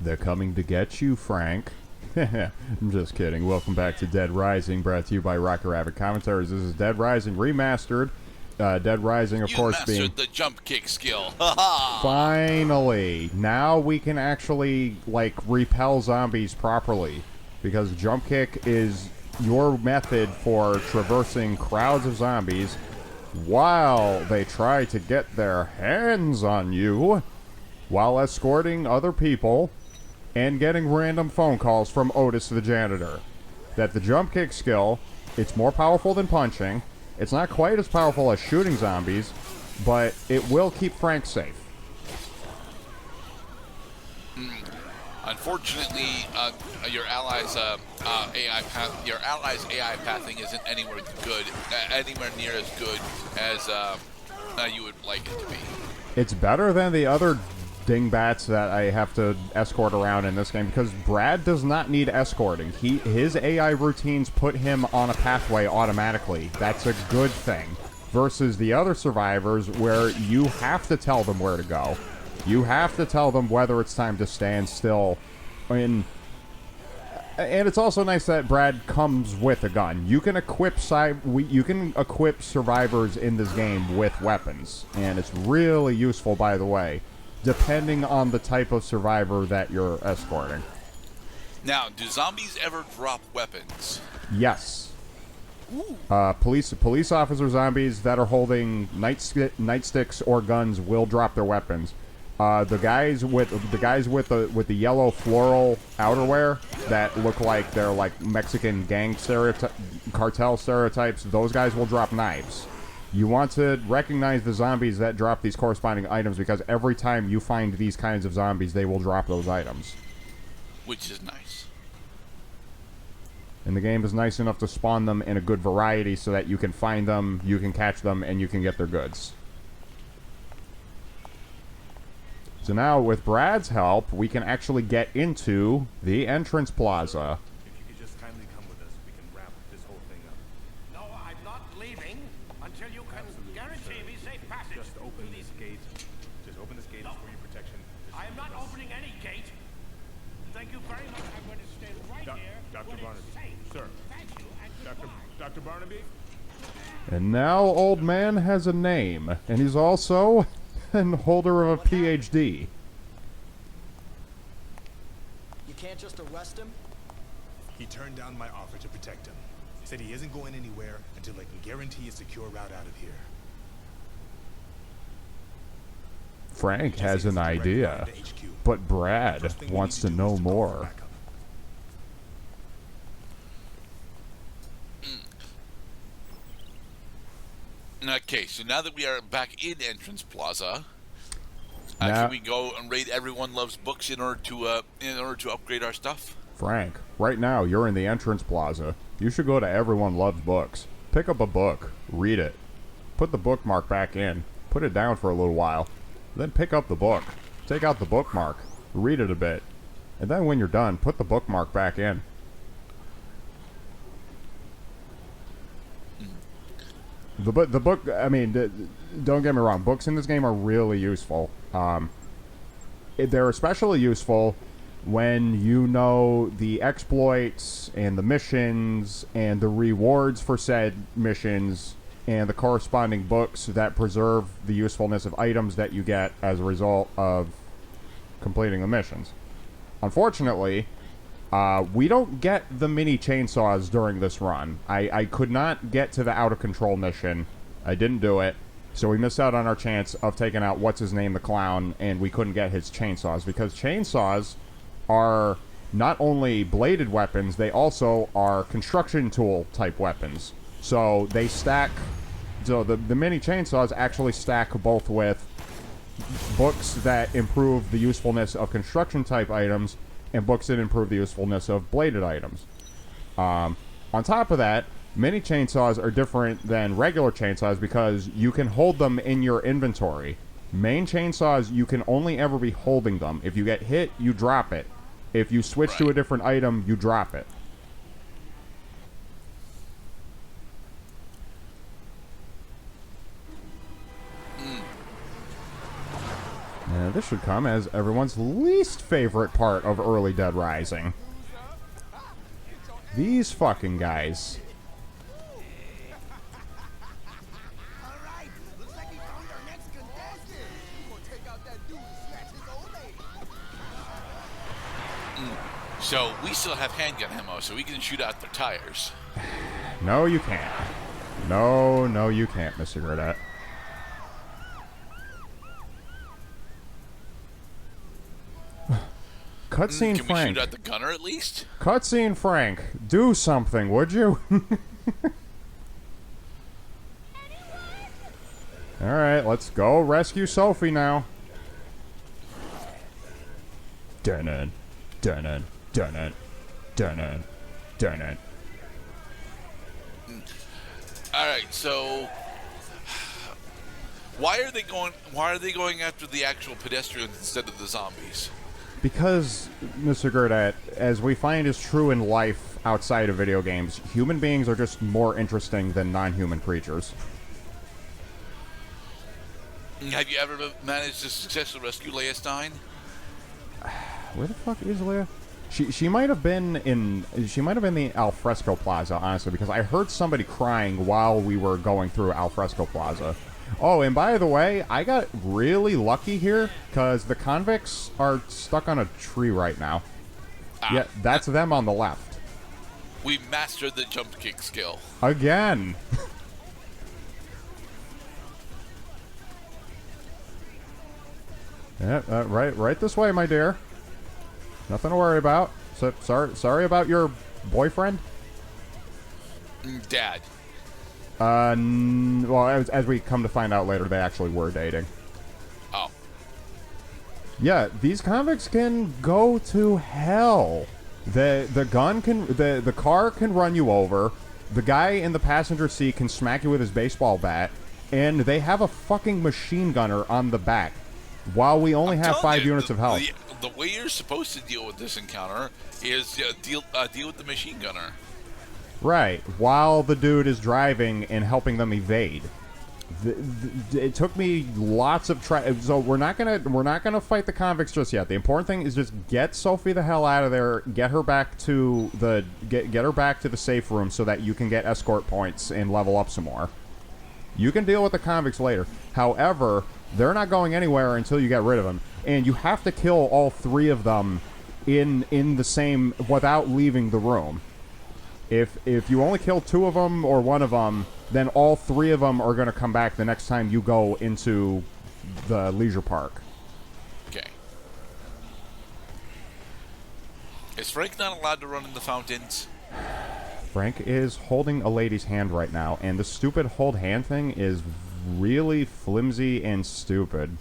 They're coming to get you, Frank. I'm just kidding. Welcome back to Dead Rising, brought to you by Rocket Rabbit Commentaries. This is Dead Rising Remastered. Dead Rising, of course, being... You mastered the jump kick skill. Finally! Now we can actually, like, repel zombies properly. Because jump kick is your method for traversing crowds of zombies while they try to get their hands on you, while escorting other people and getting random phone calls from Otis the janitor. That the jump kick skill, it's more powerful than punching. It's not quite as powerful as shooting zombies, but it will keep Frank safe. Unfortunately, your allies' AI pathing isn't anywhere near as good as you would like it to be. It's better than the other dingbats that I have to escort around in this game, because Brad does not need escorting. His AI routines put him on a pathway automatically. That's a good thing. Versus the other survivors where you have to tell them where to go. You have to tell them whether it's time to stand still. And it's also nice that Brad comes with a gun. You can equip survivors in this game with weapons, and it's really useful, by the way, depending on the type of survivor that you're escorting. Now, do zombies ever drop weapons? Yes. Police officer zombies that are holding nightsticks or guns will drop their weapons. The guys with the yellow floral outerwear that look like they're like Mexican gang cartel stereotypes, those guys will drop knives. You want to recognize the zombies that drop these corresponding items, because every time you find these kinds of zombies, they will drop those items. Which is nice. And the game is nice enough to spawn them in a good variety so that you can find them, you can catch them, and you can get their goods. So now, with Brad's help, we can actually get into the entrance plaza. If you could just kindly come with us, we can wrap this whole thing up. No, I'm not leaving until you can guarantee me safe passage. Just open this gate. Just open this gate. No. It's for your protection. I am not opening any gate. Thank you very much. I'm going to stay right here. Dr. when Barnaby. it's safe. Sir. Thank you and Dr. Barnaby? And now, old man has a name, and he's also an holder of a PhD. You can't just arrest him? He turned down my offer to protect him. Said he isn't going anywhere until I can guarantee a secure route out of here. Frank has an idea, but Brad wants to know more. Okay, so now that we are back in Entrance Plaza, Now- can we go and raid Everyone Loves Books in order to upgrade our stuff? Frank, right now you're in the entrance plaza. You should go to Everyone Loves Books. Pick up a book, read it, put the bookmark back in, put it down for a little while, then pick up the book, take out the bookmark, read it a bit, and then when you're done, put the bookmark back in. The book, I mean, don't get me wrong, books in this game are really useful. They're especially useful when you know the exploits and the missions and the rewards for said missions and the corresponding books that preserve the usefulness of items that you get as a result of completing the missions. Unfortunately, we don't get the mini chainsaws during this run. I could not get to the out of control mission. I didn't do it. So we missed out on our chance of taking out what's-his-name the clown, and we couldn't get his chainsaws, because chainsaws are not only bladed weapons, they also are construction tool type weapons. So they stack, so the mini chainsaws actually stack both with books that improve the usefulness of construction type items and books that improve the usefulness of bladed items. On top of that, mini chainsaws are different than regular chainsaws because you can hold them in your inventory. Main chainsaws, you can only ever be holding them. If you get hit, you drop it. If you switch to a different item, you drop it. And this should come as everyone's least favorite part of early Dead Rising. These fucking guys. Alright, looks like we found our next contestant. We're gonna take out that dude and snatch his old lady. So we still have handgun ammo, so we can shoot out their tires. No, you can't. No, you can't, Mr. Gurdett. Cutscene Can we Frank. shoot out the gunner at least? Cutscene Frank. Do something, would you? Alright, let's go rescue Sophie now. Dun-dun, dun-dun, dun-dun, dun-dun, dun-dun. Alright, so why are they going after the actual pedestrians instead of the zombies? Because, Mr. Gurdett, as we find is true in life outside of video games, human beings are just more interesting than non-human creatures. Have you ever managed to successfully rescue Leia Stein? Where the fuck is Leia? She might have been in the Alfresco Plaza, honestly, because I heard somebody crying while we were going through Alfresco Plaza. Oh, and by the way, I got really lucky here, because the convicts are stuck on a tree right now. Yeah, that's them on the left. We mastered the jump kick skill. Again! Yeah, right this way, my dear. Nothing to worry about. So, sorry about your boyfriend? Dad. Well, as we come to find out later, they actually were dating. Oh. Yeah, these convicts can go to hell. The car can run you over. The guy in the passenger seat can smack you with his baseball bat, and they have a fucking machine gunner on the back. While we only have 5 units of health. The way you're supposed to deal with this encounter is deal with the machine gunner. Right, while the dude is driving and helping them evade. It took me lots of try. So we're not gonna fight the convicts just yet. The important thing is just get Sophie the hell out of there. Get her back to the get her back to the safe room so that you can get escort points and level up some more. You can deal with the convicts later. However, they're not going anywhere until you get rid of them, and you have to kill all 3 of them in the same without leaving the room. If you only kill 2 of them or 1 of them, then all 3 of them are going to come back the next time you go into the leisure park. Okay. Is Frank not allowed to run in the fountains? Frank is holding a lady's hand right now, and the stupid hold hand thing is really flimsy and stupid.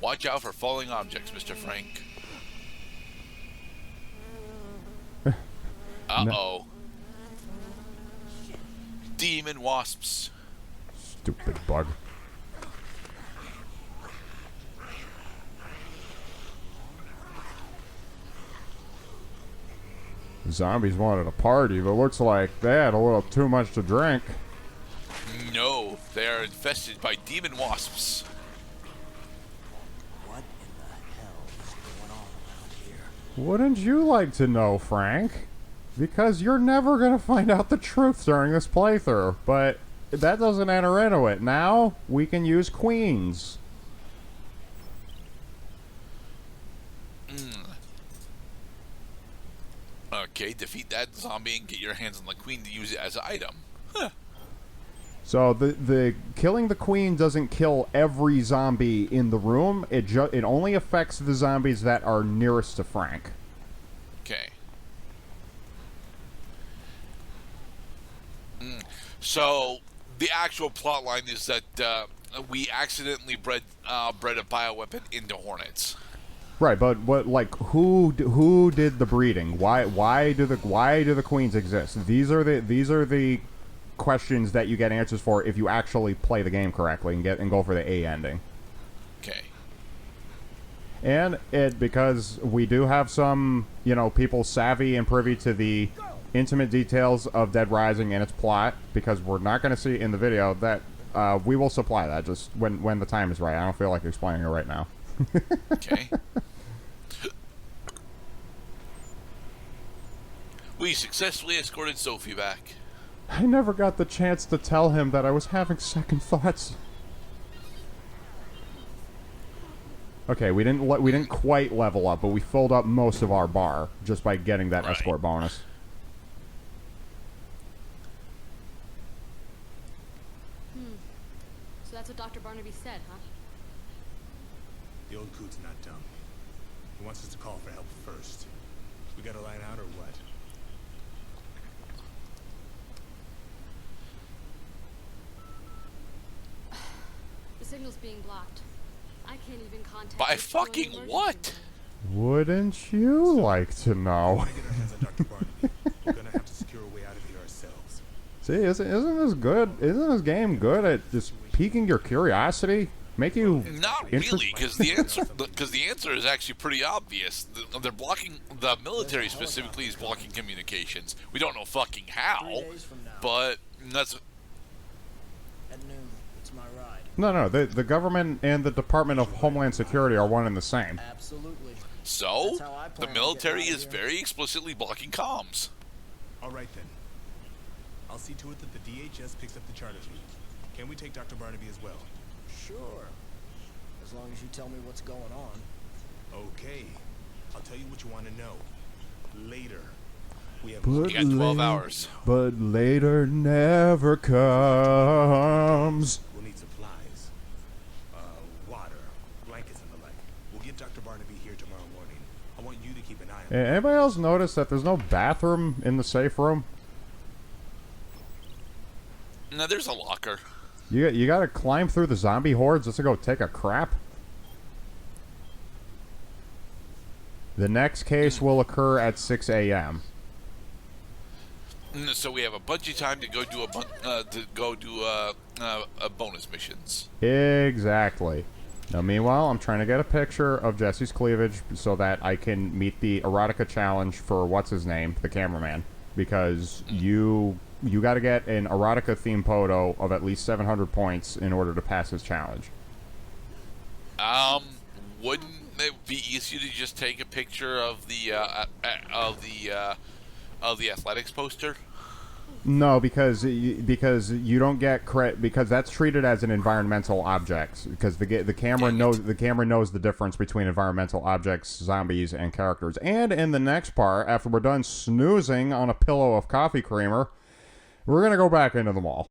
Watch out for falling objects, Mr. Frank. Uh-oh. Demon wasps. Stupid bug. Zombies wanted a party, but looks like they had a little too much to drink. No, they are infested by demon wasps. What in the hell is going on around here? Wouldn't you like to know, Frank? Because you're never going to find out the truth during this playthrough, but that doesn't enter into it. Now, we can use queens. Okay, defeat that zombie and get your hands on the queen to use it as an item. Huh. So the killing the queen doesn't kill every zombie in the room. It only affects the zombies that are nearest to Frank. Okay. So the actual plot line is that we accidentally bred a bioweapon into hornets. Right, but what who did the breeding? Why do the queens exist? These are the questions that you get answers for if you actually play the game correctly and go for the A ending. Okay. And because we do have some, people savvy and privy to the intimate details of Dead Rising and its plot, because we're not going to see it in the video, that we will supply that just when the time is right. I don't feel like explaining it right now. Okay. We successfully escorted Sophie back. I never got the chance to tell him that I was having second thoughts. Okay, we didn't quite level up, but we filled up most of our bar just by getting that Right. escort bonus. So that's what Dr. Barnaby said, huh? The old coot's not dumb. He wants us to call for help first. We gotta line out or what? The signal's being blocked. I can't even contact By the Joint fucking Emergency what? Room. Wouldn't you like to We know? wanna get our hands on Dr. Barnaby. We're gonna have to secure a way out of here ourselves. See, isn't this good? Isn't this game good at just piquing your curiosity? Make you Not interest- really, because the answer is actually pretty obvious. They're blocking, the military specifically is blocking communications. We don't know fucking how, 3 days from now, but that's at noon, it's my ride. No, the government and the Department of Homeland Security are one and the same. Absolutely. so. That's how I The plan on military getting out is of here. very explicitly blocking comms. All right then. I'll see to it that the DHS picks up the charter fleet. Can we take Dr. Barnaby as well? Sure. As long as you tell me what's going on. Okay. I'll tell you what you want to know. Later. We have You got 12 hours. But later never comes. We'll need supplies. Water, blankets and the like. We'll get Dr. Barnaby here tomorrow morning. I want you to keep an eye on him. Anybody else notice that there's no bathroom in the safe room? No, there's a locker. You gotta climb through the zombie hordes just to go take a crap? The next case will occur at 6 a.m. So we have a bunch of time to go do bonus missions. Exactly. Now, meanwhile, I'm trying to get a picture of Jesse's cleavage so that I can meet the erotica challenge for what's his name, the cameraman, because you got to get an erotica themed photo of at least 700 points in order to pass his challenge. Wouldn't it be easier to just take a picture of the athletics poster? No, because you don't get credit, because that's treated as an environmental object, because the camera knows the difference between environmental objects, zombies, and characters. And in the next part, after we're done snoozing on a pillow of coffee creamer, we're gonna go back into the mall.